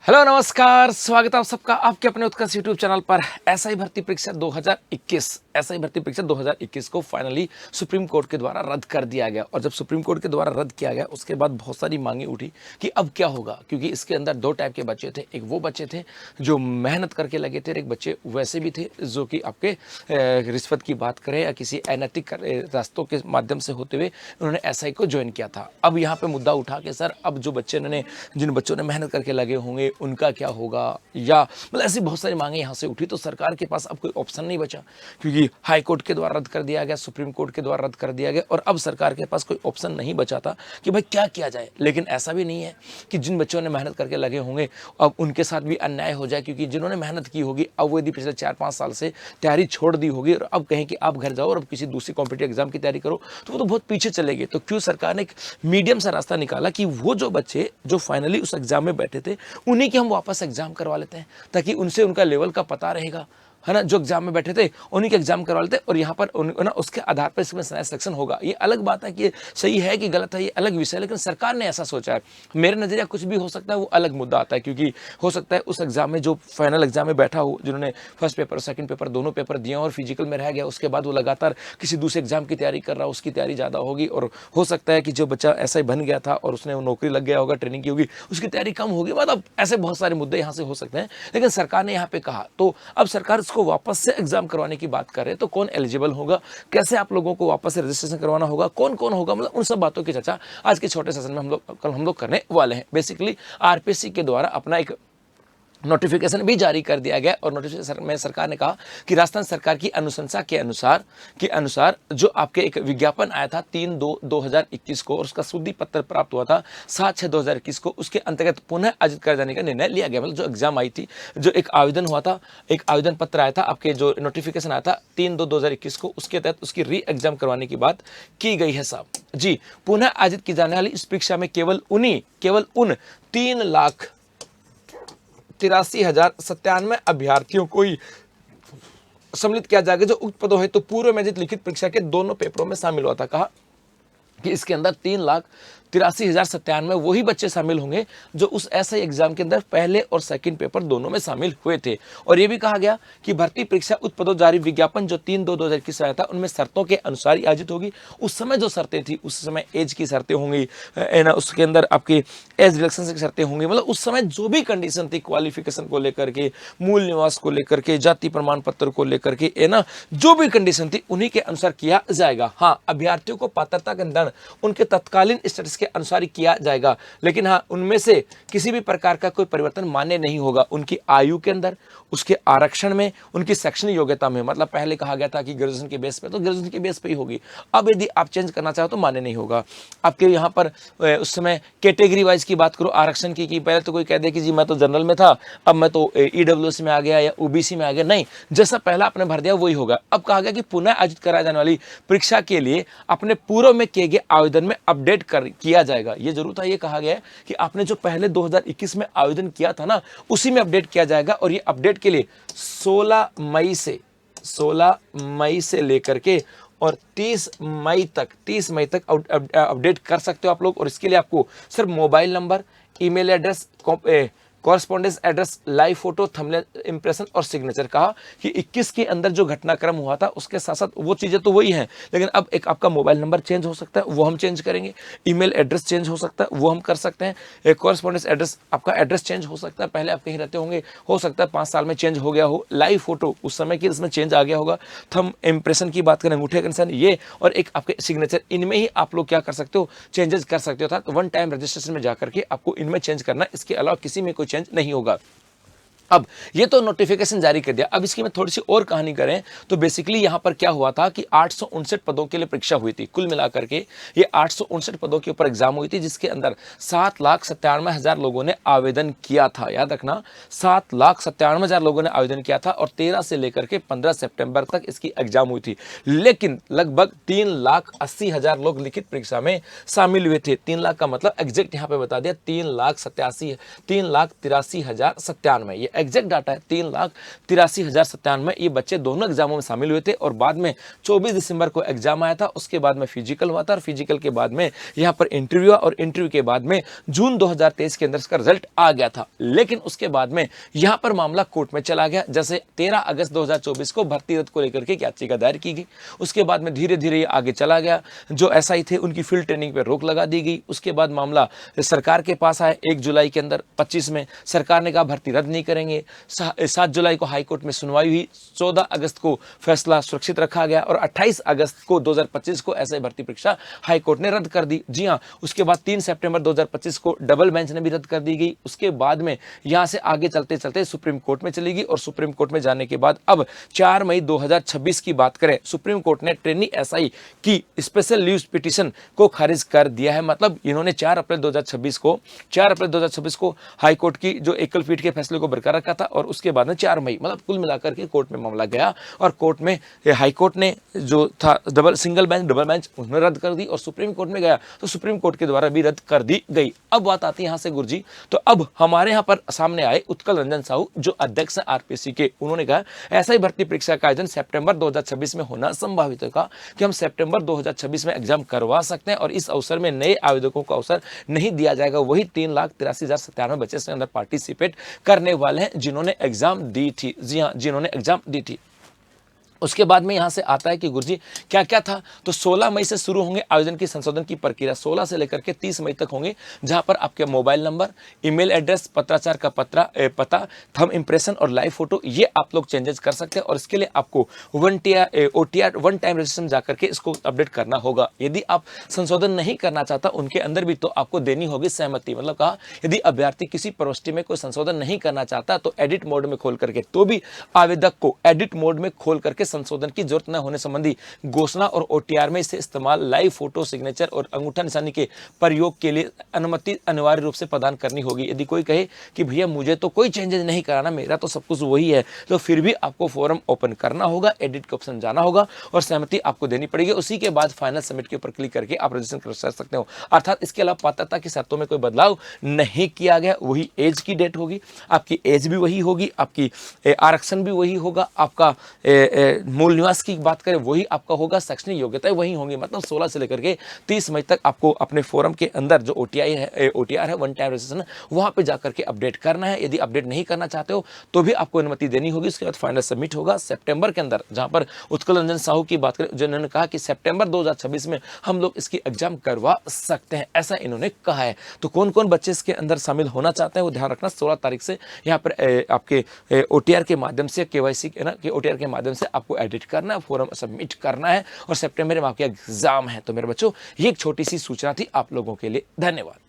Hello नमस्कार, स्वागत है आप सबका आपके अपने उत्कर्ष यूट्यूब चैनल पर। एसआई भर्ती परीक्षा 2021 एसआई भर्ती परीक्षा 2021 को फाइनली सुप्रीम कोर्ट के द्वारा रद्द कर दिया गया। और जब सुप्रीम कोर्ट के द्वारा रद्द किया गया उसके बाद बहुत सारी मांगे उठी कि अब क्या होगा, क्योंकि इसके अंदर दो टाइप के बच्चे थे। एक वो बच्चे थे जो मेहनत करके लगे थे, एक बच्चे वैसे भी थे जो कि आपके रिश्वत की बात करें या किसी अनैतिक रास्तों के माध्यम से होते हुए उन्होंने एसआई को ज्वाइन किया था। अब यहाँ पर मुद्दा उठा के सर अब जो बच्चे जिन बच्चों ने मेहनत करके लगे होंगे उनका क्या होगा, या मतलब ऐसी बहुत सारी मांगे यहाँ से उठी। तो सरकार के पास अब कोई ऑप्शन नहीं बचा, क्योंकि हाई कोर्ट के द्वारा रद्द कर दिया गया, सुप्रीम कोर्ट के द्वारा रद्द कर दिया गया, और अब सरकार के पास कोई ऑप्शन नहीं बचा था कि भाई क्या किया जाए। लेकिन ऐसा भी नहीं है कि जिन बच्चों ने मेहनत करके लगे होंगे अब उनके साथ भी अन्याय हो जाए, क्योंकि जिन्होंने मेहनत की होगी अब वो यदि पिछले 4-5 साल से तैयारी छोड़ दी होगी और अब कहें कि आप घर जाओ और अब किसी दूसरी कॉम्पिटिटिव एग्जाम की तैयारी करो, तो वो तो बहुत पीछे चले गए। तो क्यों सरकार ने एक मीडियम सा रास्ता निकाला कि वो जो बच्चे जो फाइनली उस एग्जाम में बैठे थे उन्हीं के हम वापस एग्जाम करवा लेते हैं, ताकि उनसे उनका लेवल का पता रहेगा, है ना। जो एग्जाम में बैठे थे उन्हीं के एग्जाम करवा लेते और यहाँ पर ना उसके आधार पर इसमें सिलेक्शन होगा। ये अलग बात है कि सही है कि गलत है, ये अलग विषय है, लेकिन सरकार ने ऐसा सोचा है। मेरे नजरिया कुछ भी हो सकता है, वो अलग मुद्दा आता है, क्योंकि हो सकता है उस एग्जाम में जो फाइनल एग्जाम में बैठा हो, जिन्होंने फर्स्ट पेपर सेकंड पेपर दोनों पेपर दिए और फिजिकल में रह गया, उसके बाद वो लगातार किसी दूसरे एग्जाम की तैयारी कर रहा हो, उसकी तैयारी ज़्यादा होगी। और हो सकता है कि जो बच्चा ऐसा ही बन गया था और उसने नौकरी लग गया होगा, ट्रेनिंग की होगी, उसकी तैयारी कम होगी। मतलब ऐसे बहुत सारे मुद्दे यहाँ से हो सकते हैं, लेकिन सरकार ने यहाँ पे कहा। तो अब सरकार इसको वापस से एग्जाम करवाने की बात कर रहे हैं, तो कौन एलिजिबल होगा, कैसे आप लोगों को वापस से रजिस्ट्रेशन करवाना होगा, कौन कौन होगा, मतलब उन सब बातों की चर्चा आज के छोटे सेशन में हम लोग करने वाले हैं। बेसिकली आरपीएससी के द्वारा अपना एक नोटिफिकेशन भी जारी कर दिया गया और नोटिफिकेशन में सरकार ने कहा कि राजस्थान सरकार की अनुशंसा के अनुसार जो आपके एक विज्ञापन आया था 3/2/2021 को और उसका शुद्धि पत्र प्राप्त हुआ था 7/6/2021 को, उसके अंतर्गत पुनः आयोजित कर जाने का निर्णय लिया गया। मतलब जो एग्जाम आई थी, जो एक आवेदन हुआ था, एक आवेदन पत्र आया था, आपके जो नोटिफिकेशन आया था 3/2/2021 को, उसके तहत उसकी री एग्जाम करवाने की बात की गई है साहब जी। पुनः आयोजित की जाने वाली इस परीक्षा में केवल उन 3,83,097 अभ्यर्थियों को ही सम्मिलित किया जाएगा जो उक्त पदों है तो पूर्व में आयोजित लिखित परीक्षा के दोनों पेपरों में शामिल हुआ था। कहा कि इसके अंदर 3,83,097 वही बच्चे शामिल होंगे जो उस ऐसे एग्जाम के अंदर पहले और सेकंड पेपर दोनों में शामिल हुए थे। और ये भी कहा गया कि भर्ती परीक्षा उक्त पदों जारी विज्ञापन जो 3/2/2021 आया था उनमें शर्तों के अनुसार ही आयोजित होगी। उस समय जो शर्तें थी, उस समय एज की शर्तें होंगी, ना उसके अंदर आपकी एज रिलेक्शन की शर्तें होंगी। मतलब उस समय जो भी कंडीशन थी, क्वालिफिकेशन को लेकर के, मूल निवास को लेकर के, जाति प्रमाण पत्र को लेकर के, ना जो भी कंडीशन थी उन्हीं के अनुसार किया जाएगा। हाँ, अभ्यर्थियों को पात्रता के अंदर उनके तत्कालीन स्टेटस के अनुसार ही किया जाएगा, लेकिन हाँ उनमें से किसी भी प्रकार का कोई परिवर्तन मान्य नहीं होगा। उनकी आयु के अंदर, उसके आरक्षण में, उनकी शैक्षणिक योग्यता में। मतलब पहले कहा गया था कि ग्रेजुएशन के बेस पे, तो ग्रेजुएशन के बेस पे ही होगी। अब यदि आप चेंज करना चाहो तो मान्य नहीं होगा। आपके यहाँ पर उस समय कैटेगरी वाइज की बात करो आरक्षण की पहले तो कोई कह दे कि जी मैं तो जनरल में था, अब मैं तो ईडब्ल्यूएस में आ गया या ओबीसी में आ गया। नहीं, जैसा पहला आपने भर दिया वही होगा। अब कहा गया कि पुनः आयोजित कराई जाने वाली परीक्षा के लिए अपने पूर्व में किए गए आवेदन में अपडेट किया जाएगा। ये जरूर था, ये कहा गया है कि आपने जो पहले 2021 में आवेदन किया था ना, उसी में अपडेट किया जाएगा। और ये अपडेट के लिए 16 मई से लेकर के और 30 मई तक अपडेट कर सकते हो आप लोग। और इसके लिए आपको सिर्फ mobile number, email address, correspondence address, live photo, thumbnail impression और सिग्नेचर। कहा कि 21 के अंदर जो घटनाक्रम हुआ था उसके साथ साथ वो चीज़ें तो वही हैं, लेकिन अब एक आपका मोबाइल नंबर चेंज हो सकता है, वो हम चेंज करेंगे। ईमेल एड्रेस चेंज हो सकता है, वो हम कर सकते हैं। एक कॉरेस्पॉन्डेंस एड्रेस, आपका एड्रेस चेंज हो सकता है, पहले आप कहीं रहते होंगे, हो सकता है 5 साल में चेंज हो गया हो। लाइव फोटो उस समय की इसमें चेंज आ गया होगा। थंब इंप्रेशन की बात करें, अंगूठे का निशान, ये और एक आपके सिग्नेचर, इनमें ही आप लोग क्या कर सकते हो, चेंजेस कर सकते हो। अर्थात वन टाइम रजिस्ट्रेशन में जाकर के आपको इनमें चेंज करना, इसके अलावा किसी में कोई चेंज नहीं होगा। अब ये तो नोटिफिकेशन जारी कर दिया। अब इसकी मैं थोड़ी सी और कहानी करें तो बेसिकली यहाँ पर क्या हुआ था कि 859 पदों के लिए परीक्षा हुई थी। कुल मिलाकर के ये 859 पदों के ऊपर एग्जाम हुई थी, जिसके अंदर 7,97,000 लोगों ने आवेदन किया था। याद रखना, 7,97,000 लोगों ने आवेदन किया था और 13 से लेकर के 15 सितंबर तक इसकी एग्जाम हुई थी। लेकिन लगभग 3,80,000 लोग लिखित परीक्षा में शामिल हुए थे। 3 लाख का मतलब एग्जैक्ट यहाँ पे बता दिया, 3,83,097 ये एग्जैक्ट डाटा है 3,83,097 ये बच्चे दोनों एग्जामों में शामिल हुए थे और बाद में 24 दिसंबर को एग्जाम आया था, उसके बाद में फिजिकल हुआ था और फिजिकल के बाद में यहाँ पर इंटरव्यू हुआ और इंटरव्यू के बाद में जून 2023 के अंदर इसका रिजल्ट आ गया था। लेकिन उसके बाद में यहाँ पर मामला कोर्ट में चला गया। जैसे 13 अगस्त 2024 को भर्ती रद्द को लेकर के याचिका दायर की गई, उसके बाद में धीरे धीरे आगे चला गया। जो एसआई थे उनकी फील्ड ट्रेनिंग पर रोक लगा दी गई। उसके बाद मामला सरकार के पास आया 1 जुलाई के अंदर 25 में सरकार ने कहा भर्ती रद्द नहीं करेंगे। 7 जुलाई को हाईकोर्ट में सुनवाई हुई, 14 अगस्त को फैसला सुरक्षित रखा गया और 28 अगस्त को 2025 को एसआई भर्ती परीक्षा हाईकोर्ट ने रद्द कर दी। जी हाँ, उसके बाद 3 सितंबर 2025 को डबल बेंच ने भी रद्द कर दी गई। उसके बाद में यहां से आगे चलते चलते सुप्रीम कोर्ट में चली गई और सुप्रीम कोर्ट में जाने के बाद अब 4 मई 2026 की बात करें, सुप्रीम कोर्ट ने ट्रेनी एसआई की स्पेशल लीव पिटीशन को खारिज कर दिया है। मतलब इन्होंने 4 अप्रैल 2026 को हाईकोर्ट की जो एकल पीठ के फैसले को बरकरार रखा था और उसके बाद में 4 मई मतलब कुल मिलाकर के कोर्ट में मामला गया और कोर्ट में हाईकोर्ट ने जो था सिंगल बेंच डबल बेंच उन्होंने रद्द कर दी और सुप्रीम कोर्ट में गया तो सुप्रीम कोर्ट के द्वारा भी रद्द कर दी गई। अब बात आती है यहाँ से गुरुजी, तो अब हमारे यहाँ पर सामने आए उत्कल रंजन साहू जो अध्यक्ष है आरपीसी के। उन्होंने कहा ऐसा ही भर्ती परीक्षा का आयोजन सितंबर 2026 में होना संभावित है। कहा कि हम सितंबर 2026 में एग्जाम करवा सकते हैं और इस अवसर में नए आवेदकों को अवसर नहीं दिया जाएगा। वही 3,83,097 बच्चे इसके अंदर पार्टिसिपेट करने वाले हैं जिन्होंने एग्जाम दी थी। जी हाँ, जिन्होंने एग्जाम दी थी। उसके बाद में यहाँ से आता है कि गुरुजी क्या क्या था, तो 16 मई से शुरू होंगे आवेदन की संशोधन की प्रक्रिया, 16 से लेकर के 30 मई तक होंगे, जहाँ पर आपके मोबाइल नंबर, ईमेल एड्रेस, पत्राचार का पता, थंब इंप्रेशन और लाइव फोटो ये आप लोग चेंजेस कर सकते हैं और इसके लिए आपको OTR वन टाइम रजिस्ट्रेशन जाकर के इसको अपडेट करना होगा। यदि आप संशोधन नहीं करना चाहता उनके अंदर भी तो आपको देनी होगी सहमति। मतलब कहा यदि अभ्यर्थी किसी प्रविष्टि में कोई संशोधन नहीं करना चाहता तो एडिट मोड में खोल करके, तो भी आवेदक को एडिट मोड में खोल करके संशोधन की जरूरत न होने संबंधी घोषणा और OTR में इसे इस्तेमाल, लाइव फोटो, सिग्नेचर और अंगूठा निशानी के प्रयोग के लिए अनुमति अनिवार्य रूप से प्रदान करनी होगी। यदि कोई कहे कि भैया मुझे तो कोई चेंजेस नहीं कराना, मेरा तो सब कुछ वही है, तो फिर भी आपको फॉर्म ओपन करना होगा, एडिट के ऑप्शन जाना होगा और सहमति आपको देनी पड़ेगी। उसी के बाद फाइनल सबमिट के ऊपर क्लिक करके आप रजिस्ट्रेशन कर सकते हो। अर्थात इसके अलावा पात्रता की शर्तों में कोई बदलाव नहीं किया गया। वही एज की डेट होगी, आपकी एज भी वही होगी, आपकी आरक्षण भी वही होगा, आपका मूल निवास की बात करें वही आपका होगा, शैक्षणिक योग्यताएं वही होंगी। मतलब 16 से लेकर के 30 मई तक आपको अपने फोरम के अंदर जो OTR है वन टाइम रजिस्ट्रेशन, वहां पे जाकर के अपडेट करना है। यदि अपडेट नहीं करना चाहते हो तो भी आपको अनुमति देनी होगी। उसके बाद फाइनल सबमिट होगा सितंबर के अंदर, जहां पर उत्कल रंजन साहू की बात करें जिन्होंने कहा कि सितंबर 2026 में हम लोग इसकी एग्जाम करवा सकते हैं, ऐसा इन्होंने कहा है। तो कौन कौन बच्चे इसके अंदर शामिल होना चाहते हैं वो ध्यान रखना। 16 तारीख से यहाँ पर आपके OTR के माध्यम से KYC है ना कि OTR के माध्यम से आपको एडिट करना है, फॉर्म सबमिट करना है और सितंबर में आपके एग्जाम है। तो मेरे बच्चों ये एक छोटी सी सूचना थी आप लोगों के लिए। धन्यवाद।